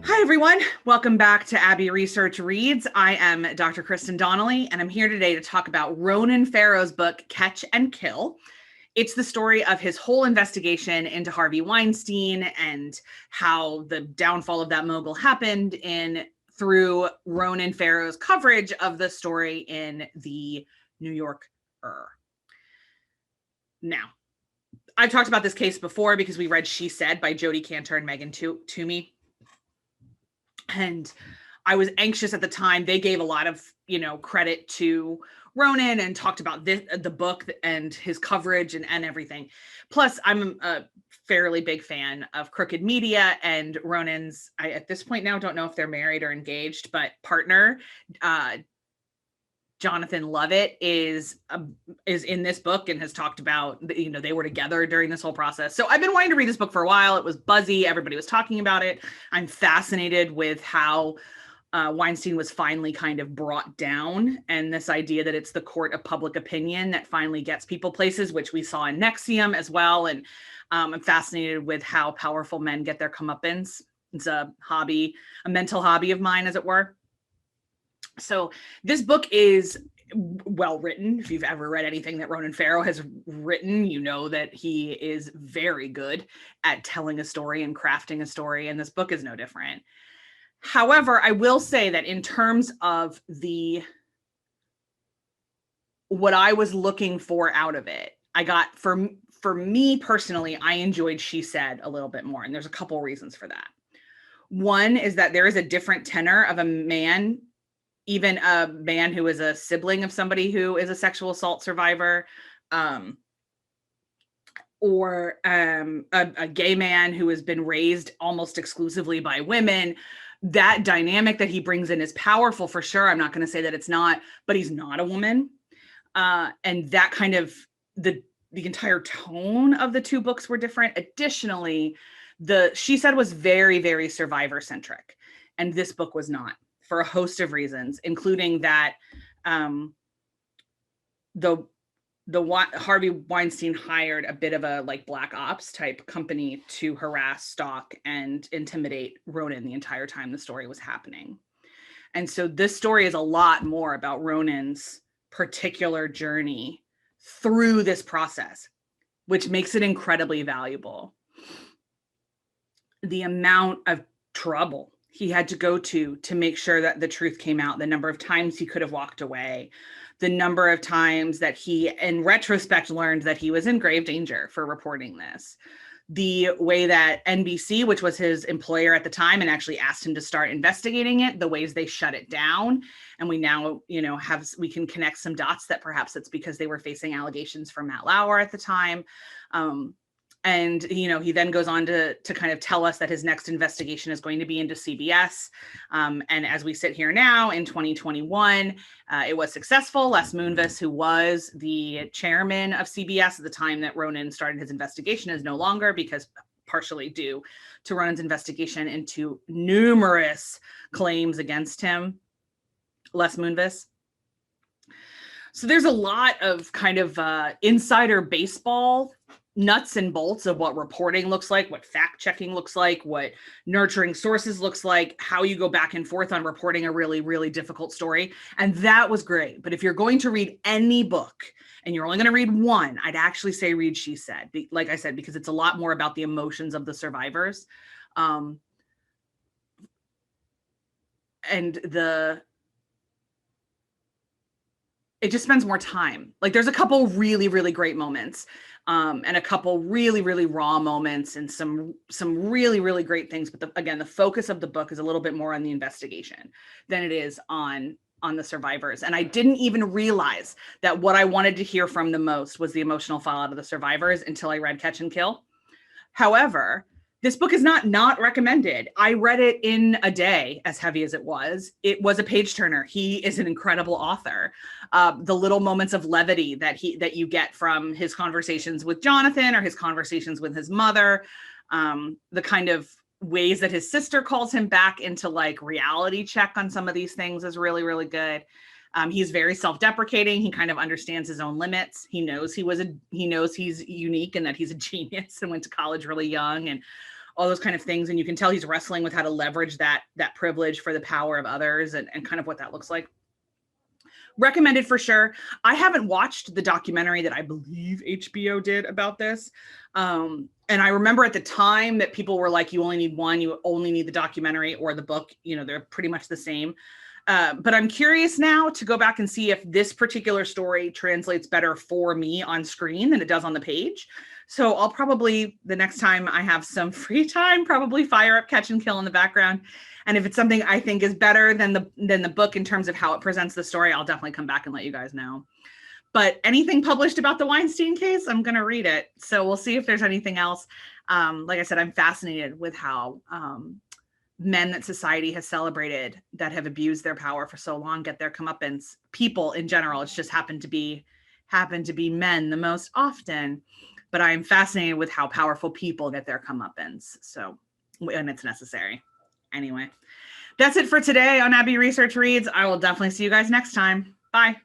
Hi, everyone. Welcome back to Abbey Research Reads. I am Dr. Kristen Donnelly, and I'm here today to talk about Ronan Farrow's book, Catch and Kill. It's the story of his whole investigation into Harvey Weinstein and how the downfall of that mogul happened through Ronan Farrow's coverage of the story in the New Yorker. Now, I've talked about this case before because we read She Said by Jodi Kantor and Megan Toomey. And I was anxious at the time. They gave a lot of, credit to Ronan and talked about the book and his coverage and everything. Plus, I'm a fairly big fan of Crooked Media and Ronan's, I at this point now don't know if they're married or engaged, but partner, Jonathan Lovett is in this book and has talked about, they were together during this whole process. So I've been wanting to read this book for a while. It was buzzy. Everybody was talking about it. I'm fascinated with how Weinstein was finally kind of brought down, and this idea that it's the court of public opinion that finally gets people places, which we saw in NXIVM as well. And I'm fascinated with how powerful men get their comeuppance. It's a mental hobby of mine, as it were. So this book is well written. If you've ever read anything that Ronan Farrow has written, you know that he is very good at telling a story and crafting a story, and this book is no different. However, I will say that in terms of what I was looking for out of it, I got, for me personally, I enjoyed She Said a little bit more, and there's a couple reasons for that. One is that there is a different tenor of a man, even a man who is a sibling of somebody who is a sexual assault survivor, or a gay man who has been raised almost exclusively by women. That dynamic that he brings in is powerful for sure. I'm not going to say that it's not, but he's not a woman. And that kind of the entire tone of the two books were different. Additionally, She Said was very, very survivor centric, and this book was not, for a host of reasons, including that Harvey Weinstein hired a bit of a black ops type company to harass, stalk, and intimidate Ronan the entire time the story was happening. And so this story is a lot more about Ronan's particular journey through this process, which makes it incredibly valuable. The amount of trouble he had to go to make sure that the truth came out, the number of times he could have walked away, the number of times that he, in retrospect, learned that he was in grave danger for reporting this, the way that NBC, which was his employer at the time and actually asked him to start investigating it, the ways they shut it down. And we now, we can connect some dots that perhaps it's because they were facing allegations from Matt Lauer at the time. And, he then goes on to kind of tell us that his next investigation is going to be into CBS. And as we sit here now in 2021, it was successful. Les Moonves, who was the chairman of CBS at the time that Ronan started his investigation, is no longer, because partially due to Ronan's investigation into numerous claims against him. Les Moonves. So there's a lot of kind of insider baseball nuts and bolts of what reporting looks like, what fact checking looks like, what nurturing sources looks like, how you go back and forth on reporting a really, really difficult story. And that was great. But if you're going to read any book and you're only going to read one, I'd actually say read She Said, like I said, because it's a lot more about the emotions of the survivors. And it just spends more time. There's a couple really, really great moments, and a couple really, really raw moments, and some really, really great things. But again, the focus of the book is a little bit more on the investigation than it is on the survivors. And I didn't even realize that what I wanted to hear from the most was the emotional fallout of the survivors until I read Catch and Kill. However, this book is not recommended. I read it in a day, as heavy as it was. It was a page turner. He is an incredible author. The little moments of levity that you get from his conversations with Jonathan or his conversations with his mother, the kind of ways that his sister calls him back into reality check on some of these things is really, really good. He's very self-deprecating. He kind of understands his own limits. He knows he's unique and that he's a genius and went to college really young and all those kind of things. And you can tell he's wrestling with how to leverage that privilege for the power of others and kind of what that looks like. Recommended for sure. I haven't watched the documentary that I believe HBO did about this. And I remember at the time that people were like, you only need one, you only need the documentary or the book, they're pretty much the same. But I'm curious now to go back and see if this particular story translates better for me on screen than it does on the page. So I'll probably, the next time I have some free time, probably fire up Catch and Kill in the background. And if it's something I think is better than the book in terms of how it presents the story, I'll definitely come back and let you guys know. But anything published about the Weinstein case, I'm going to read it. So we'll see if there's anything else. Like I said, I'm fascinated with how men that society has celebrated that have abused their power for so long get their comeuppance. People in general, it's just happened to be men the most often. But I'm fascinated with how powerful people get their comeuppance. So, and it's necessary. Anyway, that's it for today on Abbey Research Reads. I will definitely see you guys next time. Bye.